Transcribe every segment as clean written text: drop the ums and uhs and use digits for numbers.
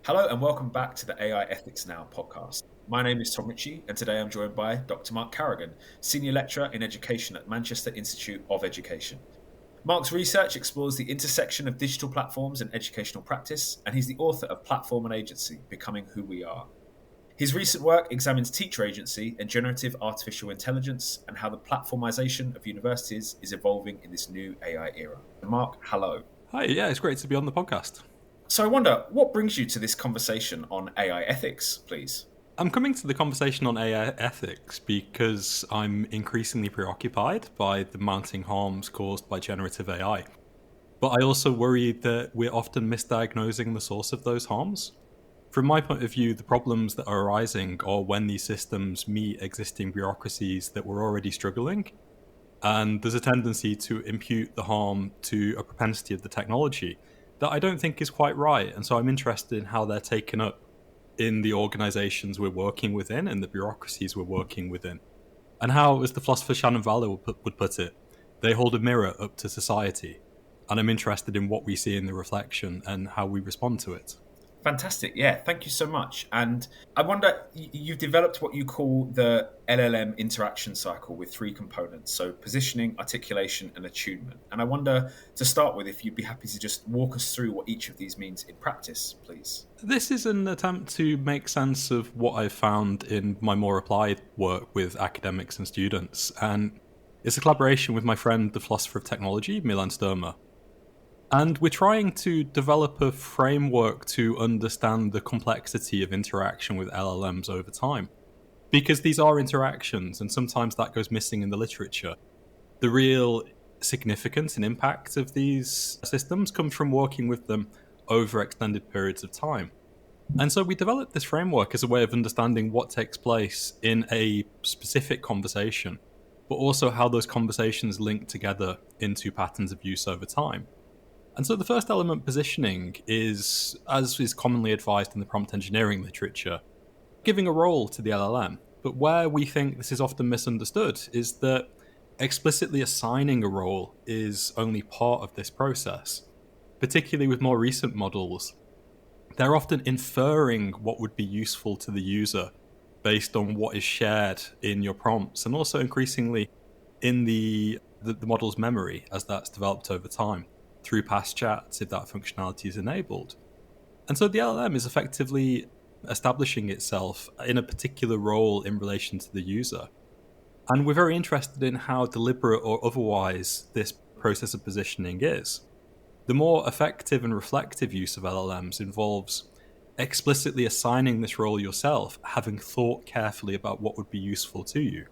Hello and welcome back to the AI Ethics Now podcast. My name is Tom Ritchie, and today I'm joined by Dr. Mark Carrigan, Senior Lecturer in Education at Manchester Institute of Education. Mark's research explores the intersection of digital platforms and educational practice, and he's the author of Platform and Agency, Becoming Who We Are. His recent work examines teacher agency and generative artificial intelligence and how the platformization of universities is evolving in this new AI era. Mark, hello. Hi, yeah, it's great to be on the podcast. So I wonder, what brings you to this conversation on AI ethics, please? I'm coming to the conversation on AI ethics because I'm increasingly preoccupied by the mounting harms caused by generative AI. But I also worry that we're often misdiagnosing the source of those harms. From my point of view, the problems that are arising are when these systems meet existing bureaucracies that were already struggling, and there's a tendency to impute the harm to a propensity of the technology that I don't think is quite right. And so I'm interested in how they're taken up in the organizations we're working within and the bureaucracies we're working within. And how, as the philosopher Shannon Valor would put it, they hold a mirror up to society. And I'm interested in what we see in the reflection and how we respond to it. Fantastic. Yeah, thank you so much. And I wonder, you've developed what you call the LLM Interaction Cycle with three components. So positioning, articulation, and attunement. And I wonder, to start with, if you'd be happy to just walk us through what each of these means in practice, please. This is an attempt to make sense of what I've found in my more applied work with academics and students. And it's a collaboration with my friend, the philosopher of technology, Milan Stürmer. And we're trying to develop a framework to understand the complexity of interaction with LLMs over time. Because these are interactions, and sometimes that goes missing in the literature. The real significance and impact of these systems comes from working with them over extended periods of time. And so we developed this framework as a way of understanding what takes place in a specific conversation, but also how those conversations link together into patterns of use over time. And so the first element, positioning, is, as is commonly advised in the prompt engineering literature, giving a role to the LLM. But where we think this is often misunderstood is that explicitly assigning a role is only part of this process. Particularly with more recent models, they're often inferring what would be useful to the user based on what is shared in your prompts, and also increasingly in the model's memory as that's developed over time, through past chats if that functionality is enabled. And so the LLM is effectively establishing itself in a particular role in relation to the user. And we're very interested in how deliberate or otherwise this process of positioning is. The more effective and reflective use of LLMs involves explicitly assigning this role yourself, having thought carefully about what would be useful to you.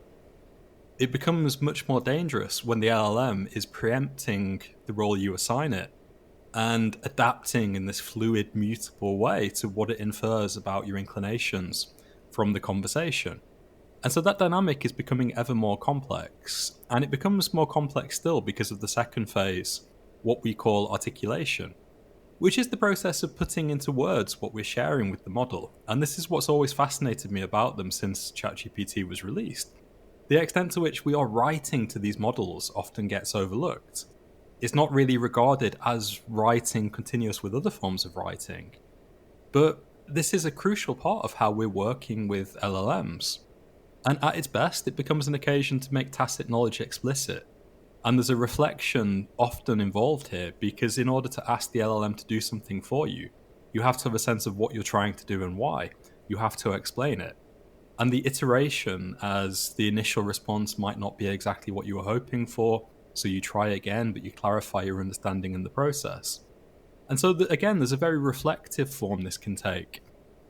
It becomes much more dangerous when the LLM is preempting the role you assign it and adapting in this fluid, mutable way to what it infers about your inclinations from the conversation. And so that dynamic is becoming ever more complex, and it becomes more complex still because of the second phase, what we call articulation, which is the process of putting into words what we're sharing with the model. And this is what's always fascinated me about them since ChatGPT was released. The extent to which we are writing to these models often gets overlooked. It's not really regarded as writing continuous with other forms of writing. But this is a crucial part of how we're working with LLMs. And at its best, it becomes an occasion to make tacit knowledge explicit. And there's a reflection often involved here, because in order to ask the LLM to do something for you, you have to have a sense of what you're trying to do and why. You have to explain it. And the iteration, as the initial response might not be exactly what you were hoping for, so you try again, but you clarify your understanding in the process. And so, again, there's a very reflective form this can take.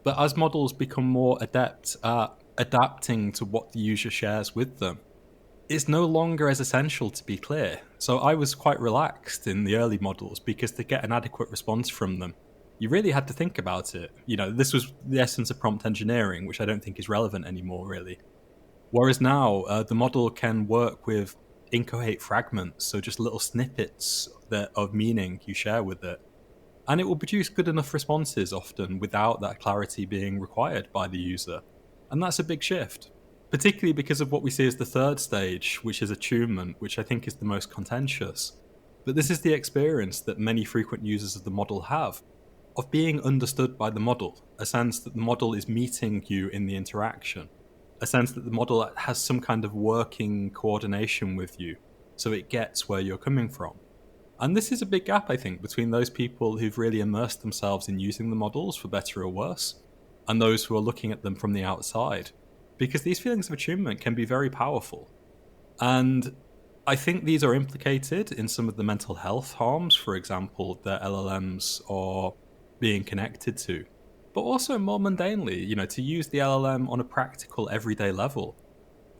But as models become more adept at adapting to what the user shares with them, it's no longer as essential to be clear. So I was quite relaxed in the early models because to get an adequate response from them, you really had to think about it. This was the essence of prompt engineering, which I don't think is relevant anymore, really. Whereas now, the model can work with inchoate fragments, so just little snippets of meaning you share with it. And it will produce good enough responses often without that clarity being required by the user. And that's a big shift, particularly because of what we see as the third stage, which is attunement, which I think is the most contentious. But this is the experience that many frequent users of the model have. of being understood by the model, a sense that the model is meeting you in the interaction, a sense that the model has some kind of working coordination with you, so it gets where you're coming from. And this is a big gap, I think, between those people who've really immersed themselves in using the models for better or worse, and those who are looking at them from the outside. Because these feelings of attunement can be very powerful. And I think these are implicated in some of the mental health harms, for example, that LLMs are being connected to. But also more mundanely, to use the LLM on a practical everyday level,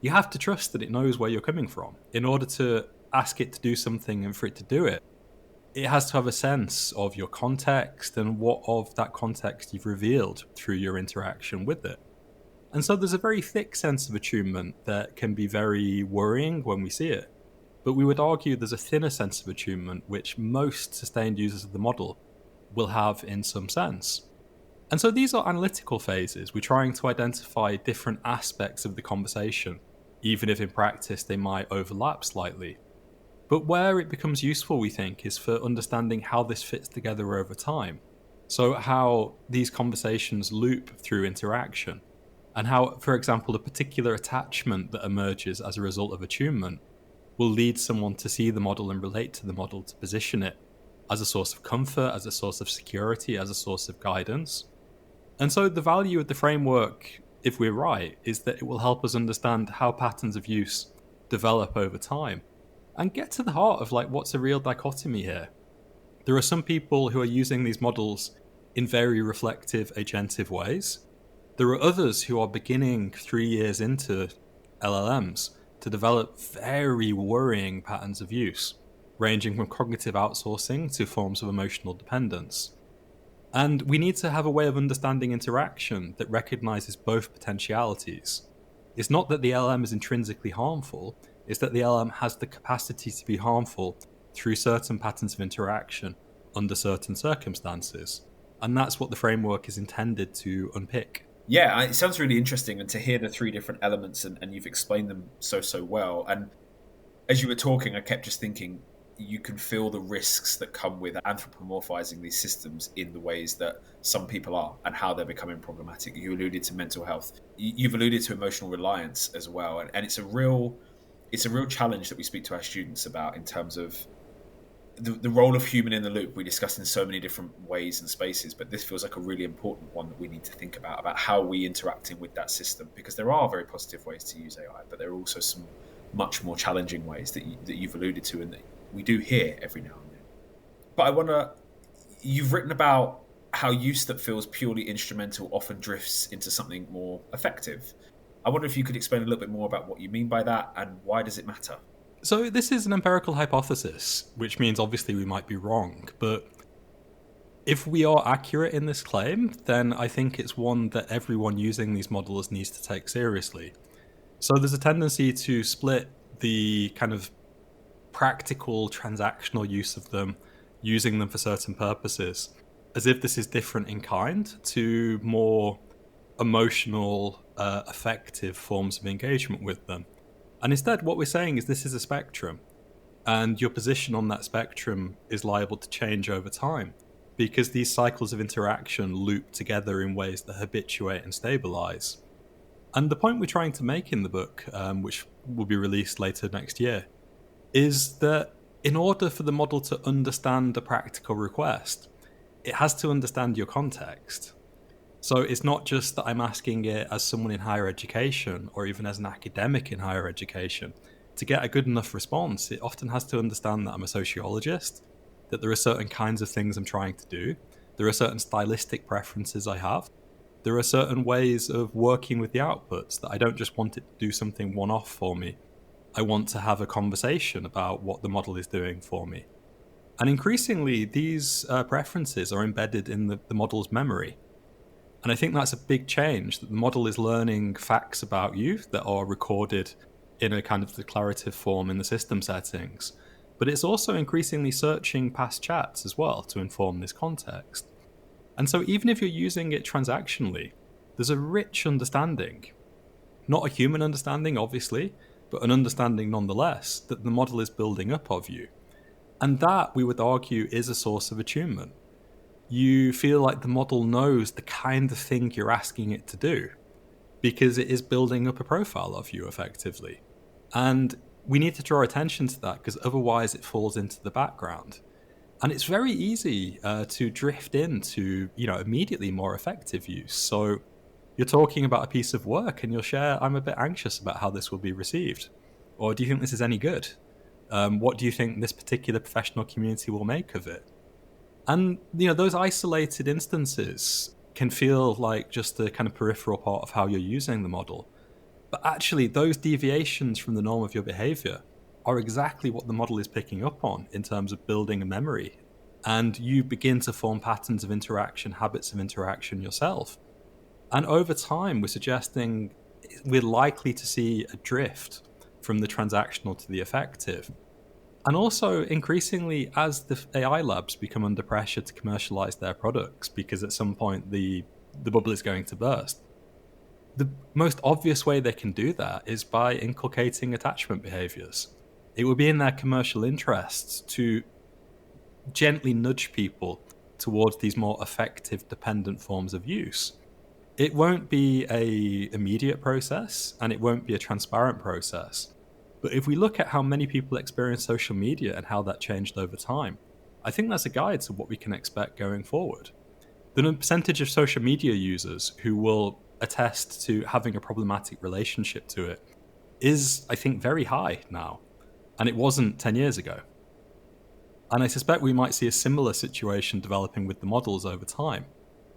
you have to trust that it knows where you're coming from. In order to ask it to do something and for it to do it, it has to have a sense of your context and what of that context you've revealed through your interaction with it. And so there's a very thick sense of attunement that can be very worrying when we see it. But we would argue there's a thinner sense of attunement which most sustained users of the model will have in some sense. And so these are analytical phases. We're trying to identify different aspects of the conversation, even if in practice they might overlap slightly. But where it becomes useful, we think, is for understanding how this fits together over time. So how these conversations loop through interaction, and how, for example, a particular attachment that emerges as a result of attunement will lead someone to see the model and relate to the model, to position it as a source of comfort, as a source of security, as a source of guidance. And so the value of the framework, if we're right, is that it will help us understand how patterns of use develop over time and get to the heart of what's a real dichotomy here. There are some people who are using these models in very reflective, agentive ways. There are others who are beginning 3 years into LLMs to develop very worrying patterns of use, ranging from cognitive outsourcing to forms of emotional dependence. And we need to have a way of understanding interaction that recognizes both potentialities. It's not that the LLM is intrinsically harmful, it's that the LLM has the capacity to be harmful through certain patterns of interaction under certain circumstances. And that's what the framework is intended to unpick. Yeah, it sounds really interesting, and to hear the three different elements, and you've explained them so well. And as you were talking, I kept just thinking, you can feel the risks that come with anthropomorphizing these systems in the ways that some people are and how they're becoming problematic. You alluded to mental health. You've alluded to emotional reliance as well. And it's a real challenge that we speak to our students about in terms of the role of human in the loop. We discuss in so many different ways and spaces, but this feels like a really important one that we need to think about how we interacting with that system, because there are very positive ways to use AI, but there are also some much more challenging ways that you've alluded to and that we do hear every now and then. But I wonder, you've written about how use that feels purely instrumental often drifts into something more effective. I wonder if you could explain a little bit more about what you mean by that and why does it matter? So this is an empirical hypothesis, which means obviously we might be wrong, but if we are accurate in this claim, then I think it's one that everyone using these models needs to take seriously. So there's a tendency to split the kind of practical transactional use of them, using them for certain purposes, as if this is different in kind to more emotional, affective forms of engagement with them. And instead, what we're saying is this is a spectrum, and your position on that spectrum is liable to change over time, because these cycles of interaction loop together in ways that habituate and stabilize. And the point we're trying to make in the book, which will be released later next year, is that in order for the model to understand a practical request, it has to understand your context. So it's not just that I'm asking it as someone in higher education or even as an academic in higher education to get a good enough response. It often has to understand that I'm a sociologist, that there are certain kinds of things I'm trying to do, there are certain stylistic preferences I have, there are certain ways of working with the outputs, that I don't just want it to do something one-off for me. I want to have a conversation about what the model is doing for me. And increasingly, these preferences are embedded in the model's memory. And I think that's a big change, that the model is learning facts about you that are recorded in a kind of declarative form in the system settings. But it's also increasingly searching past chats as well to inform this context. And so even if you're using it transactionally, there's a rich understanding. Not a human understanding, obviously, but an understanding nonetheless that the model is building up of you. And that, we would argue, is a source of attunement. you feel like the model knows the kind of thing you're asking it to do because it is building up a profile of you effectively. And we need to draw attention to that because otherwise it falls into the background. And it's very easy to drift into, immediately more effective use. So you're talking about a piece of work and you'll share, I'm a bit anxious about how this will be received. Or do you think this is any good? What do you think this particular professional community will make of it? And, those isolated instances can feel like just a kind of peripheral part of how you're using the model. But actually, those deviations from the norm of your behavior are exactly what the model is picking up on in terms of building a memory. And you begin to form patterns of interaction, habits of interaction yourself. And over time, we're suggesting we're likely to see a drift from the transactional to the affective. And also, increasingly, as the AI labs become under pressure to commercialize their products, because at some point the bubble is going to burst, the most obvious way they can do that is by inculcating attachment behaviors. It would be in their commercial interests to gently nudge people towards these more affective dependent forms of use. It won't be an immediate process and it won't be a transparent process. But if we look at how many people experience social media and how that changed over time, I think that's a guide to what we can expect going forward. The percentage of social media users who will attest to having a problematic relationship to it is, I think, very high now. And it wasn't 10 years ago. And I suspect we might see a similar situation developing with the models over time.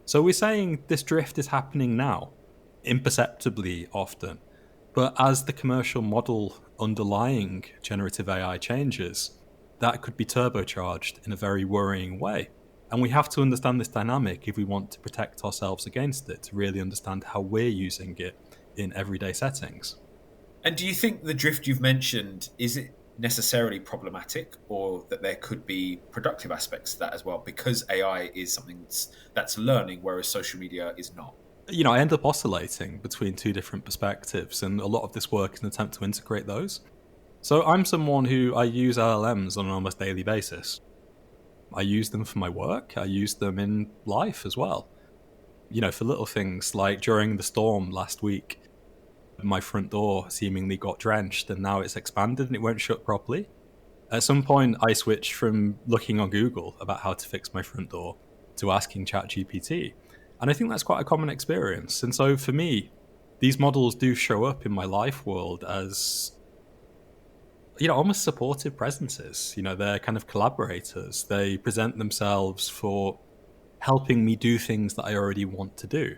So we're saying this drift is happening now, imperceptibly often. But as the commercial model underlying generative AI changes, that could be turbocharged in a very worrying way. And we have to understand this dynamic if we want to protect ourselves against it, to really understand how we're using it in everyday settings. And do you think the drift you've mentioned, is it necessarily problematic, or that there could be productive aspects to that as well, because AI is something that's learning, whereas social media is not? I end up oscillating between two different perspectives, and a lot of this work is an attempt to integrate those. So I'm someone who I use LLMs on an almost daily basis. I use them for my work. I use them in life as well. For little things like during the storm last week, my front door seemingly got drenched and now it's expanded and it won't shut properly. At some point, I switched from looking on Google about how to fix my front door to asking ChatGPT. And I think that's quite a common experience. And so for me, these models do show up in my life world as, almost supportive presences. They're kind of collaborators. They present themselves for helping me do things that I already want to do.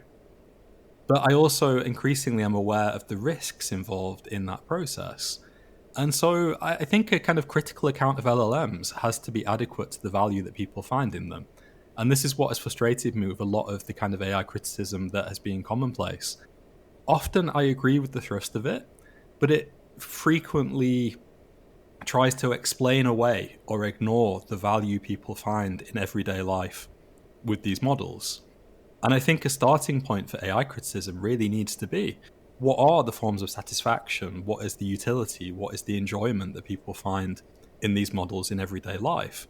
But I also increasingly am aware of the risks involved in that process. And so I think a kind of critical account of LLMs has to be adequate to the value that people find in them. And this is what has frustrated me with a lot of the kind of AI criticism that has been commonplace. Often I agree with the thrust of it, but it frequently tries to explain away or ignore the value people find in everyday life with these models. And I think a starting point for AI criticism really needs to be, what are the forms of satisfaction? What is the utility? What is the enjoyment that people find in these models in everyday life?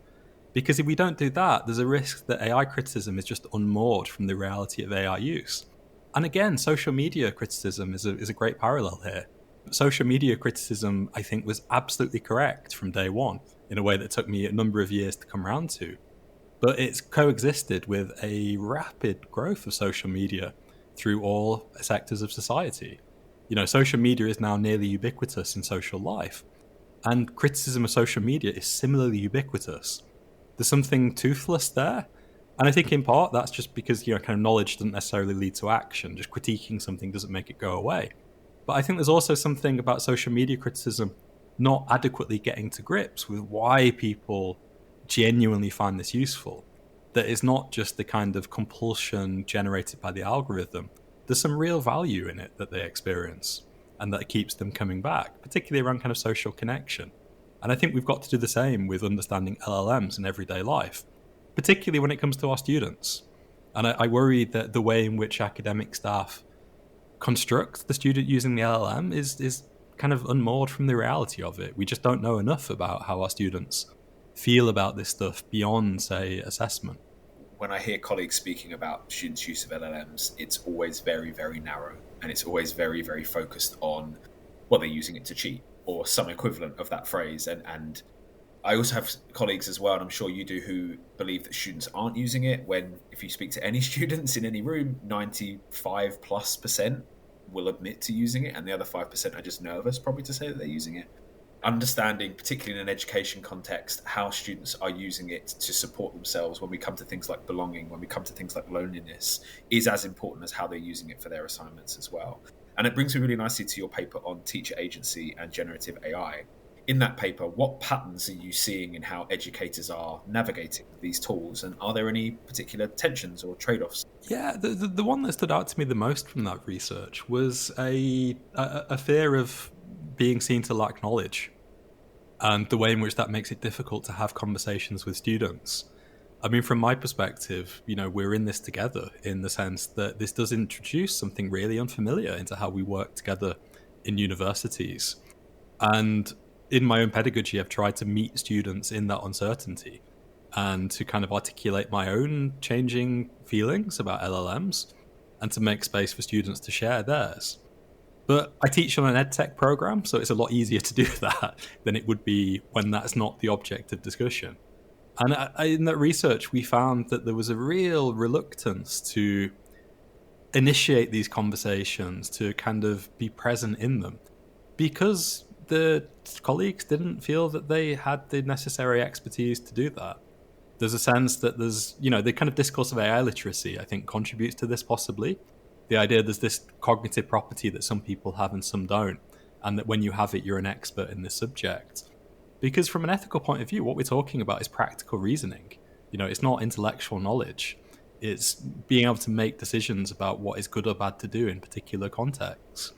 Because if we don't do that, there's a risk that AI criticism is just unmoored from the reality of AI use. And again, social media criticism is a great parallel here. Social media criticism, I think, was absolutely correct from day one in a way that took me a number of years to come around to. But it's coexisted with a rapid growth of social media through all sectors of society. Social media is now nearly ubiquitous in social life, and criticism of social media is similarly ubiquitous. There's something toothless there, and I think in part that's just because kind of knowledge doesn't necessarily lead to action. Just critiquing something doesn't make it go away. But I think there's also something about social media criticism not adequately getting to grips with why people genuinely find this useful. That is not just the kind of compulsion generated by the algorithm. There's some real value in it that they experience and that keeps them coming back, particularly around kind of social connection. And I think we've got to do the same with understanding LLMs in everyday life, particularly when it comes to our students. And I worry that the way in which academic staff construct the student using the LLM is kind of unmoored from the reality of it. We just don't know enough about how our students feel about this stuff beyond, say, assessment. when I hear colleagues speaking about students' use of LLMs, it's always very, very narrow, and it's always very, very focused on, well, they're using it to cheat or some equivalent of that phrase. And I also have colleagues as well, and I'm sure you do, who believe that students aren't using it. When, if you speak to any students in any room, 95+% will admit to using it, and the other 5% are just nervous, probably, to say that they're using it. Understanding, particularly in an education context, how students are using it to support themselves when we come to things like belonging, when we come to things like loneliness, is as important as how they're using it for their assignments as well. And it brings me really nicely to your paper on teacher agency and generative AI. In that paper, what patterns are you seeing in how educators are navigating these tools, and are there any particular tensions or trade-offs? Yeah, the one that stood out to me the most from that research was a fear of being seen to lack knowledge, and the way in which that makes it difficult to have conversations with students. I mean, from my perspective, we're in this together, in the sense that this does introduce something really unfamiliar into how we work together in universities. And in my own pedagogy, I've tried to meet students in that uncertainty and to kind of articulate my own changing feelings about LLMs and to make space for students to share theirs. But I teach on an edtech program, so it's a lot easier to do that than it would be when that's not the object of discussion. And in that research, we found that there was a real reluctance to initiate these conversations, to kind of be present in them, because the colleagues didn't feel that they had the necessary expertise to do that. There's a sense that there's, the kind of discourse of AI literacy, I think, contributes to this possibly. The idea there's this cognitive property that some people have and some don't, and that when you have it, you're an expert in this subject. Because from an ethical point of view, what we're talking about is practical reasoning. It's not intellectual knowledge. It's being able to make decisions about what is good or bad to do in particular contexts.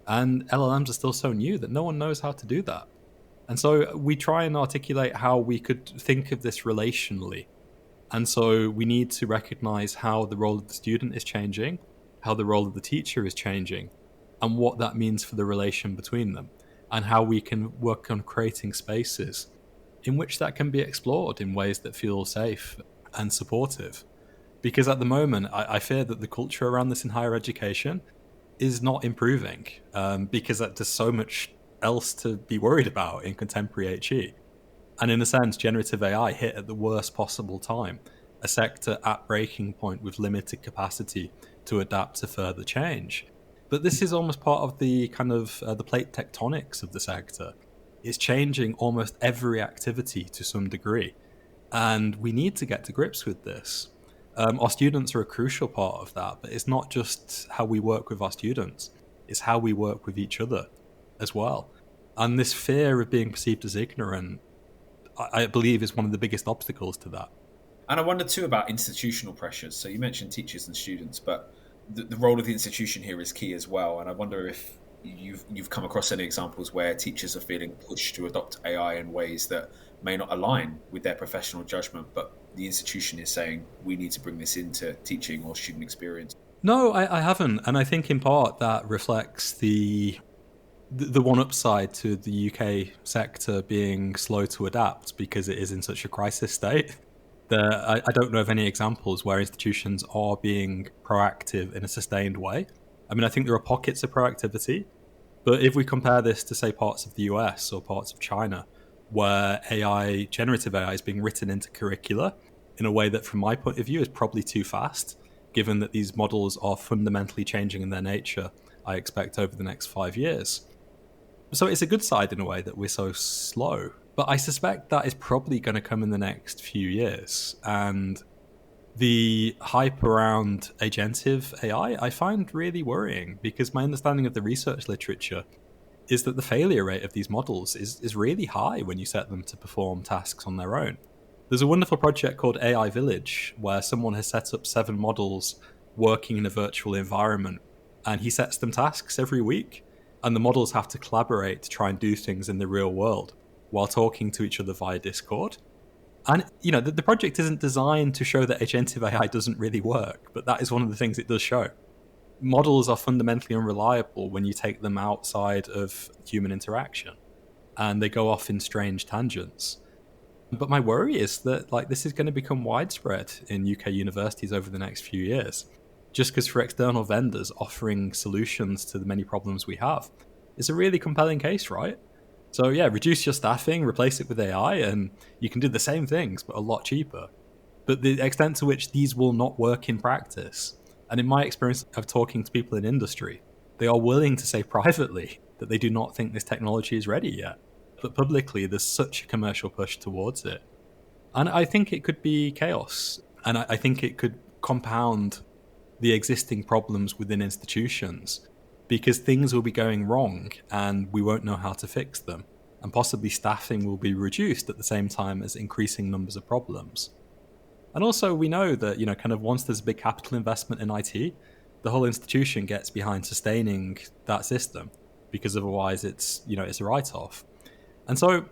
And LLMs are still so new that no one knows how to do that. And so we try and articulate how we could think of this relationally. And so we need to recognize how the role of the student is changing, how the role of the teacher is changing, and what that means for the relation between them, and how we can work on creating spaces in which that can be explored in ways that feel safe and supportive. Because at the moment, I fear that the culture around this in higher education is not improving, because there's so much else to be worried about in contemporary HE. And in a sense, generative AI hit at the worst possible time, a sector at breaking point with limited capacity to adapt to further change. But this is almost part of the kind of the plate tectonics of the sector. It's changing almost every activity to some degree. And we need to get to grips with this. Our students are a crucial part of that, but it's not just how we work with our students, it's how we work with each other as well. And this fear of being perceived as ignorant, I believe, is one of the biggest obstacles to that. And I wonder too about institutional pressures. So you mentioned teachers and students, but the role of the institution here is key as well. And I wonder if you've come across any examples where teachers are feeling pushed to adopt AI in ways that may not align with their professional judgment, but the institution is saying we need to bring this into teaching or student experience. No, I haven't. And I think in part that reflects the one upside to the UK sector being slow to adapt because it is in such a crisis state. I don't know of any examples where institutions are being proactive in a sustained way. I mean, I think there are pockets of proactivity, but if we compare this to, say, parts of the US or parts of China, where generative AI is being written into curricula in a way that, from my point of view, is probably too fast, given that these models are fundamentally changing in their nature, I expect, over the next 5 years. So it's a good side in a way that we're so slow. But I suspect that is probably going to come in the next few years. And the hype around agentive AI I find really worrying, because my understanding of the research literature is that the failure rate of these models is really high when you set them to perform tasks on their own. There's a wonderful project called AI Village where someone has set up 7 models working in a virtual environment, and he sets them tasks every week, and the models have to collaborate to try and do things in the real world while talking to each other via Discord. And, the project isn't designed to show that agentive AI doesn't really work, but that is one of the things it does show. Models are fundamentally unreliable when you take them outside of human interaction, and they go off in strange tangents. But my worry is that this is going to become widespread in UK universities over the next few years, just because for external vendors offering solutions to the many problems we have is a really compelling case, right? So yeah, reduce your staffing, replace it with AI, and you can do the same things but a lot cheaper. But the extent to which these will not work in practice, and in my experience of talking to people in industry, they are willing to say privately that they do not think this technology is ready yet. But publicly, there's such a commercial push towards it. And I think it could be chaos. And I think it could compound the existing problems within institutions because things will be going wrong and we won't know how to fix them. And possibly staffing will be reduced at the same time as increasing numbers of problems. And also, we know that, kind of once there's a big capital investment in IT, the whole institution gets behind sustaining that system because otherwise it's a write off. And so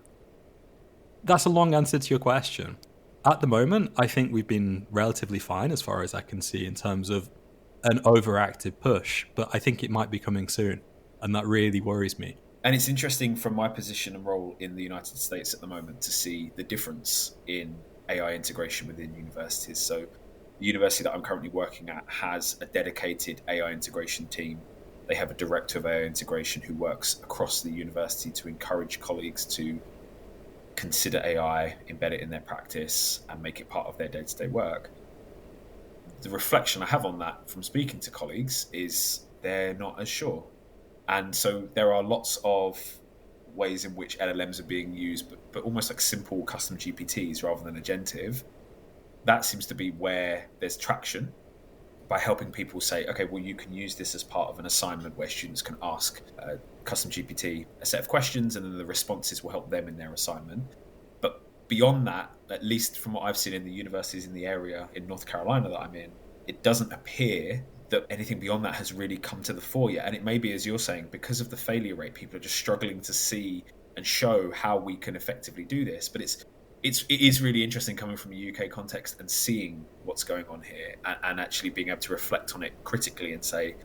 that's a long answer to your question. At the moment, I think we've been relatively fine as far as I can see in terms of an overactive push, but I think it might be coming soon. And that really worries me. And it's interesting from my position and role in the United States at the moment to see the difference in AI integration within universities. So the university that I'm currently working at has a dedicated AI integration team. They have a director of AI integration who works across the university to encourage colleagues to consider AI, embed it in their practice, and make it part of their day-to-day work. The reflection I have on that from speaking to colleagues is they're not as sure. And so there are lots of ways in which LLMs are being used, but almost like simple custom GPTs rather than agentive. That seems to be where there's traction by helping people say, okay, well, you can use this as part of an assignment where students can ask custom GPT a set of questions and then the responses will help them in their assignment. But beyond that, at least from what I've seen in the universities in the area in North Carolina that I'm in, it doesn't appear that anything beyond that has really come to the fore yet. And it may be, as you're saying, because of the failure rate, people are just struggling to see and show how we can effectively do this. But it is really interesting coming from a UK context and seeing what's going on here and actually being able to reflect on it critically and say,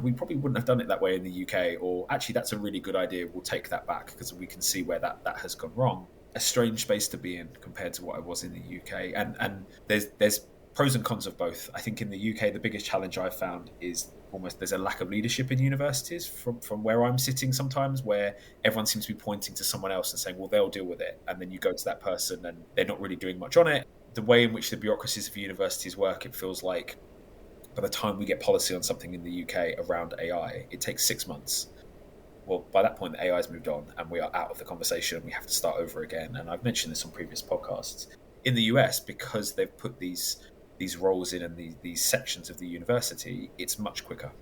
we probably wouldn't have done it that way in the UK, or actually that's a really good idea, we'll take that back because we can see where that has gone wrong. A strange space to be in compared to what I was in the UK. And there's pros and cons of both. I think in the UK, the biggest challenge I've found is almost there's a lack of leadership in universities from where I'm sitting sometimes, where everyone seems to be pointing to someone else and saying, well, they'll deal with it. And then you go to that person and they're not really doing much on it. The way in which the bureaucracies of universities work, it feels like by the time we get policy on something in the UK around AI, it takes 6 months. Well, by that point, the AI's moved on and we are out of the conversation. We have to start over again. And I've mentioned this on previous podcasts. In the US, because they've put these roles in and these sections of the university, it's much quicker.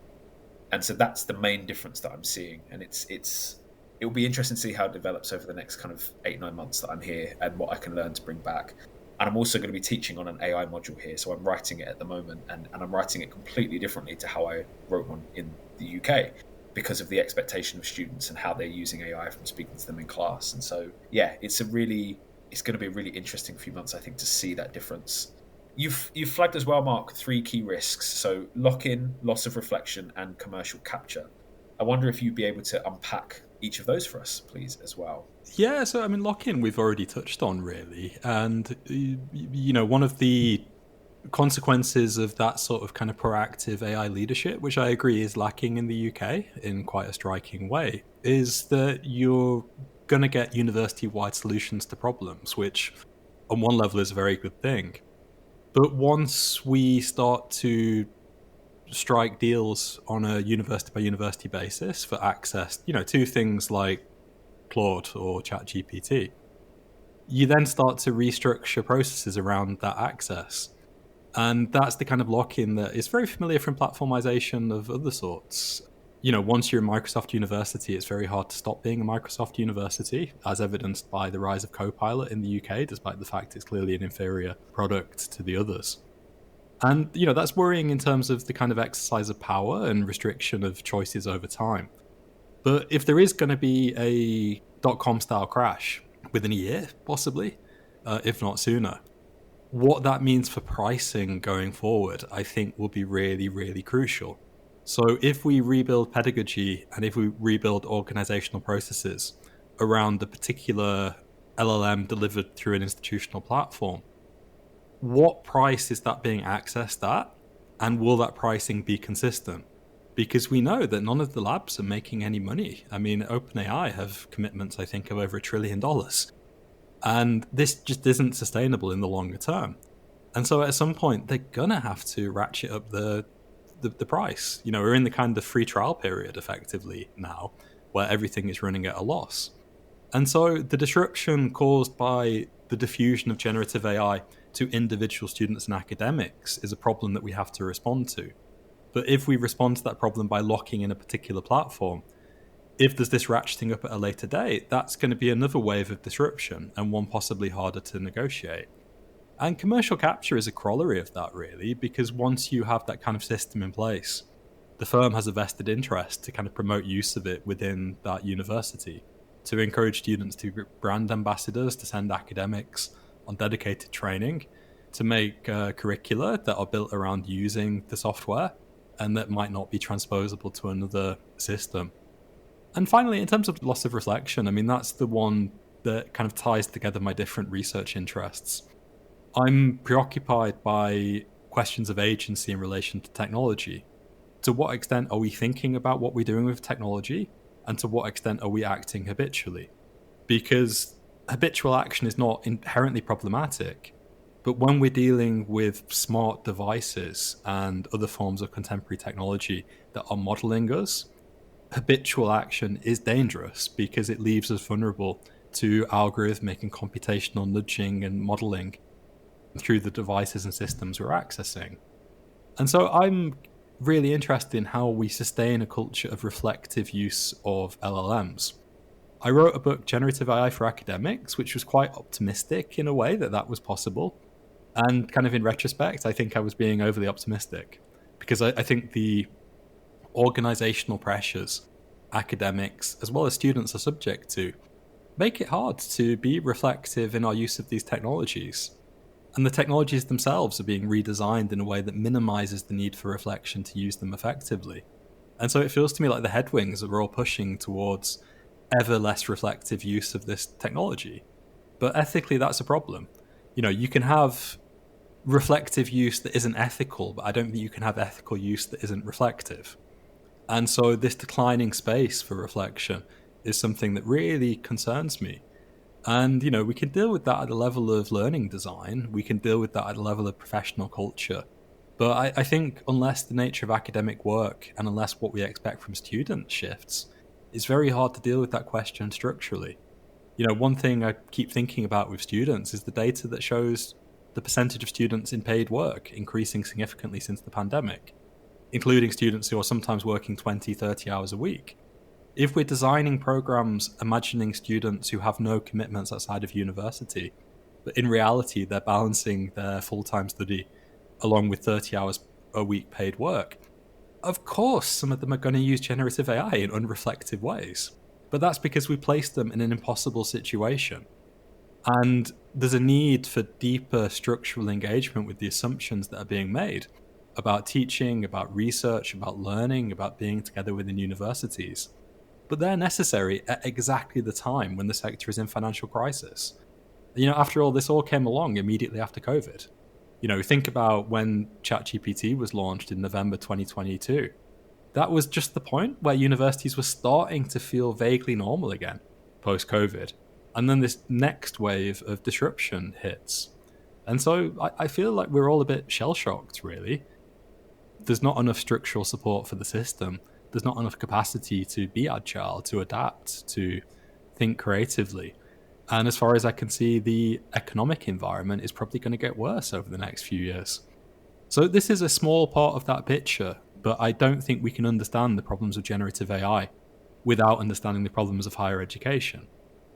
And so that's the main difference that I'm seeing. And it'll be interesting to see how it develops over the next kind of 8-9 months that I'm here and what I can learn to bring back. And I'm also going to be teaching on an AI module here. So I'm writing it at the moment and I'm writing it completely differently to how I wrote one in the UK because of the expectation of students and how they're using AI from speaking to them in class. And so, yeah, it's going to be a really interesting few months, I think, to see that difference. You've flagged as well, Mark, 3 key risks. So lock-in, loss of reflection, and commercial capture. I wonder if you'd be able to unpack each of those for us, please, as well. Yeah, so I mean, lock-in we've already touched on, really. And, one of the consequences of that sort of kind of proactive AI leadership, which I agree is lacking in the UK in quite a striking way, is that you're going to get university-wide solutions to problems, which on one level is a very good thing. But once we start to strike deals on a university by university basis for access, to things like Claude or ChatGPT, you then start to restructure processes around that access. And that's the kind of lock-in that is very familiar from platformization of other sorts. Once you're a Microsoft university, it's very hard to stop being a Microsoft university, as evidenced by the rise of Copilot in the UK, despite the fact it's clearly an inferior product to the others. And, that's worrying in terms of the kind of exercise of power and restriction of choices over time. But if there is going to be a .com style crash within a year, possibly, if not sooner, what that means for pricing going forward, I think will be really, really crucial. So if we rebuild pedagogy and if we rebuild organizational processes around the particular LLM delivered through an institutional platform, what price is that being accessed at? And will that pricing be consistent? Because we know that none of the labs are making any money. I mean, OpenAI have commitments, I think, of over $1 trillion. And this just isn't sustainable in the longer term. And so at some point, they're going to have to ratchet up the price. We're in the kind of free trial period, effectively, now, where everything is running at a loss. And so the disruption caused by the diffusion of generative AI to individual students and academics is a problem that we have to respond to. But if we respond to that problem by locking in a particular platform, if there's this ratcheting up at a later date, that's going to be another wave of disruption, and one possibly harder to negotiate. And commercial capture is a corollary of that, really, because once you have that kind of system in place, the firm has a vested interest to kind of promote use of it within that university, to encourage students to be brand ambassadors, to send academics on dedicated training, to make curricula that are built around using the software and that might not be transposable to another system. And finally, in terms of loss of reflection, I mean, that's the one that kind of ties together my different research interests. I'm preoccupied by questions of agency in relation to technology. To what extent are we thinking about what we're doing with technology? And to what extent are we acting habitually? Because habitual action is not inherently problematic, but when we're dealing with smart devices and other forms of contemporary technology that are modeling us, habitual action is dangerous because it leaves us vulnerable to algorithmic and computational nudging and modeling through the devices and systems we're accessing. And so I'm really interested in how we sustain a culture of reflective use of LLMs. I wrote a book, Generative AI for Academics, which was quite optimistic in a way that was possible. And kind of in retrospect, I think I was being overly optimistic because I think the organizational pressures academics as well as students are subject to make it hard to be reflective in our use of these technologies. And the technologies themselves are being redesigned in a way that minimizes the need for reflection to use them effectively. And so it feels to me like the headwinds are all pushing towards ever less reflective use of this technology. But ethically, that's a problem. You can have reflective use that isn't ethical, but I don't think you can have ethical use that isn't reflective. And so this declining space for reflection is something that really concerns me. And, we can deal with that at the level of learning design. We can deal with that at the level of professional culture. But I think unless the nature of academic work and unless what we expect from students shifts, it's very hard to deal with that question structurally. One thing I keep thinking about with students is the data that shows the percentage of students in paid work increasing significantly since the pandemic, including students who are sometimes working 20, 30 hours a week. If we're designing programs imagining students who have no commitments outside of university, but in reality they're balancing their full-time study along with 30 hours a week paid work, of course some of them are going to use generative AI in unreflective ways. But that's because we placed them in an impossible situation. And there's a need for deeper structural engagement with the assumptions that are being made about teaching, about research, about learning, about being together within universities. But they're necessary at exactly the time when the sector is in financial crisis. After all, this all came along immediately after COVID. Think about when ChatGPT was launched in November 2022. That was just the point where universities were starting to feel vaguely normal again post-COVID. And then this next wave of disruption hits. And so I feel like we're all a bit shell-shocked, really. There's not enough structural support for the system. There's not enough capacity to be agile, to adapt, to think creatively. And as far as I can see, the economic environment is probably going to get worse over the next few years. So this is a small part of that picture, but I don't think we can understand the problems of generative AI without understanding the problems of higher education.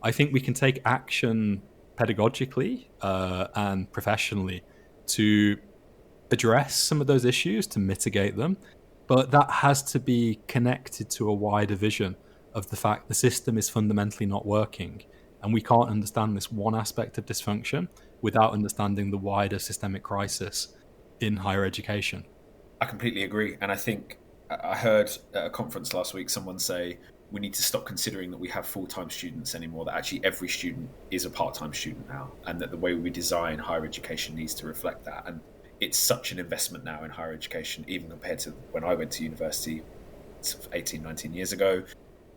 I think we can take action pedagogically and professionally to address some of those issues, to mitigate them, but that has to be connected to a wider vision of the fact the system is fundamentally not working. And we can't understand this one aspect of dysfunction without understanding the wider systemic crisis in higher education. I completely agree. And I think I heard at a conference last week someone say we need to stop considering that we have full-time students anymore, that actually every student is a part-time student now, and that the way we design higher education needs to reflect that. And it's such an investment now in higher education, even compared to when I went to university 18, 19 years ago.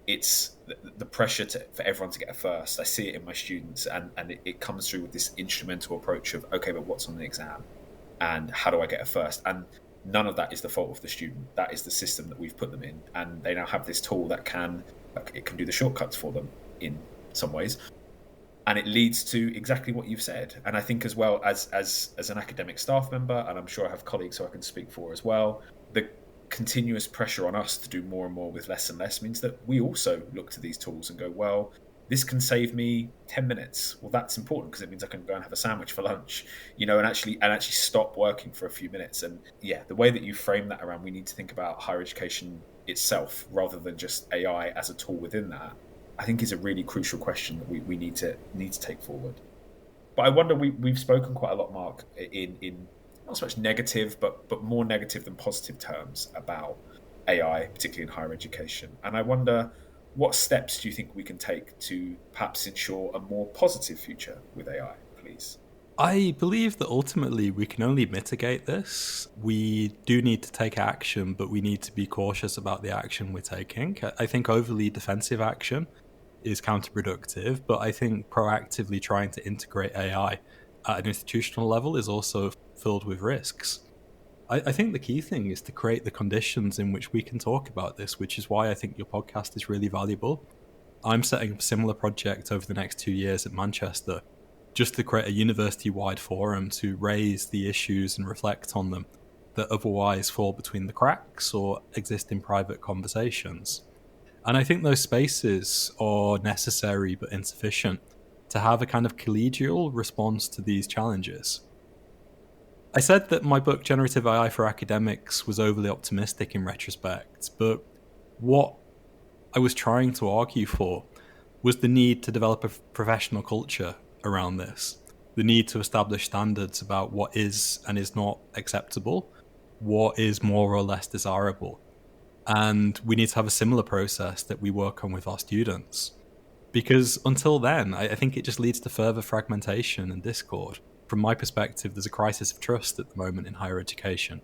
It's the pressure for everyone to get a first. I see it in my students, and it comes through with this instrumental approach of, okay, but what's on the exam? And how do I get a first? And none of that is the fault of the student. That is the system that we've put them in. And they now have this tool that can do the shortcuts for them in some ways. And it leads to exactly what you've said. And I think as well as an academic staff member, and I'm sure I have colleagues who I can speak for as well, the continuous pressure on us to do more and more with less and less means that we also look to these tools and go, well, this can save me 10 minutes. Well, that's important because it means I can go and have a sandwich for lunch, and actually stop working for a few minutes. And yeah, the way that you frame that around, we need to think about higher education itself rather than just AI as a tool within that, I think is a really crucial question that we need to take forward. But I wonder, we've spoken quite a lot, Mark, in not so much negative, but more negative than positive terms about AI, particularly in higher education. And I wonder, what steps do you think we can take to perhaps ensure a more positive future with AI, please? I believe that ultimately we can only mitigate this. We do need to take action, but we need to be cautious about the action we're taking. I think overly defensive action is counterproductive, but I think proactively trying to integrate AI at an institutional level is also filled with risks. I think the key thing is to create the conditions in which we can talk about this, which is why I think your podcast is really valuable. I'm setting up a similar project over the next 2 years at Manchester, just to create a university-wide forum to raise the issues and reflect on them that otherwise fall between the cracks or exist in private conversations. And I think those spaces are necessary but insufficient to have a kind of collegial response to these challenges. I said that my book, Generative AI for Academics, was overly optimistic in retrospect, but what I was trying to argue for was the need to develop a professional culture around this, the need to establish standards about what is and is not acceptable, what is more or less desirable. And we need to have a similar process that we work on with our students. Because until then, I think it just leads to further fragmentation and discord. From my perspective, there's a crisis of trust at the moment in higher education.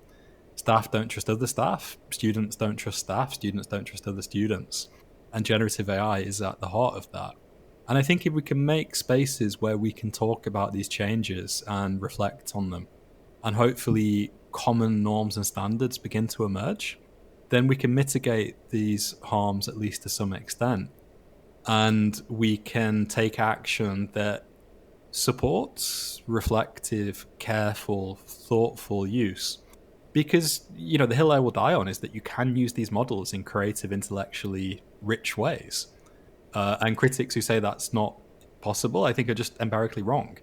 Staff don't trust other staff, students don't trust staff, students don't trust other students. And generative AI is at the heart of that. And I think if we can make spaces where we can talk about these changes and reflect on them, and hopefully common norms and standards begin to emerge, then we can mitigate these harms at least to some extent. And we can take action that supports reflective, careful, thoughtful use. Because, the hill I will die on is that you can use these models in creative, intellectually rich ways. And critics who say that's not possible, I think, are just empirically wrong.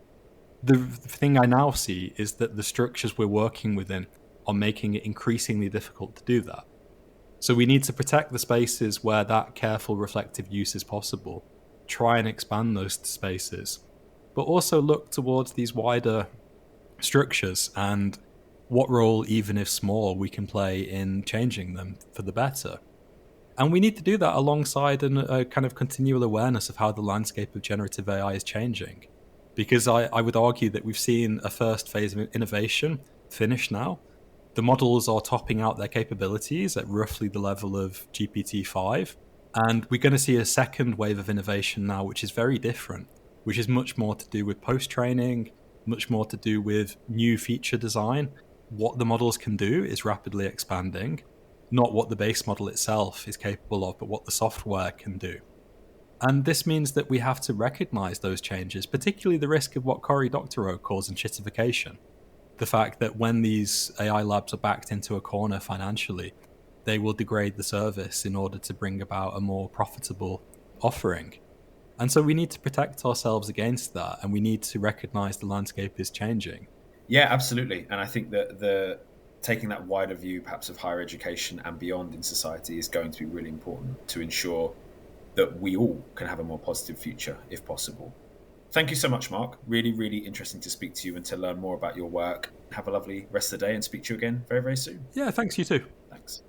The thing I now see is that the structures we're working within are making it increasingly difficult to do that. So we need to protect the spaces where that careful, reflective use is possible, try and expand those spaces, but also look towards these wider structures and what role, even if small, we can play in changing them for the better. And we need to do that alongside a kind of continual awareness of how the landscape of generative AI is changing. Because I would argue that we've seen a first phase of innovation finish now. The models are topping out their capabilities at roughly the level of GPT-5. And we're going to see a second wave of innovation now, which is very different, which is much more to do with post-training, much more to do with new feature design. What the models can do is rapidly expanding, not what the base model itself is capable of, but what the software can do. And this means that we have to recognize those changes, particularly the risk of what Cory Doctorow calls enshittification. The fact that when these AI labs are backed into a corner financially, they will degrade the service in order to bring about a more profitable offering. And so we need to protect ourselves against that, and we need to recognize the landscape is changing. Yeah, absolutely. And I think that taking that wider view, perhaps of higher education and beyond in society, is going to be really important to ensure that we all can have a more positive future, if possible. Thank you so much, Mark. Really, really interesting to speak to you and to learn more about your work. Have a lovely rest of the day and speak to you again very, very soon. Yeah, thanks, you too. Thanks.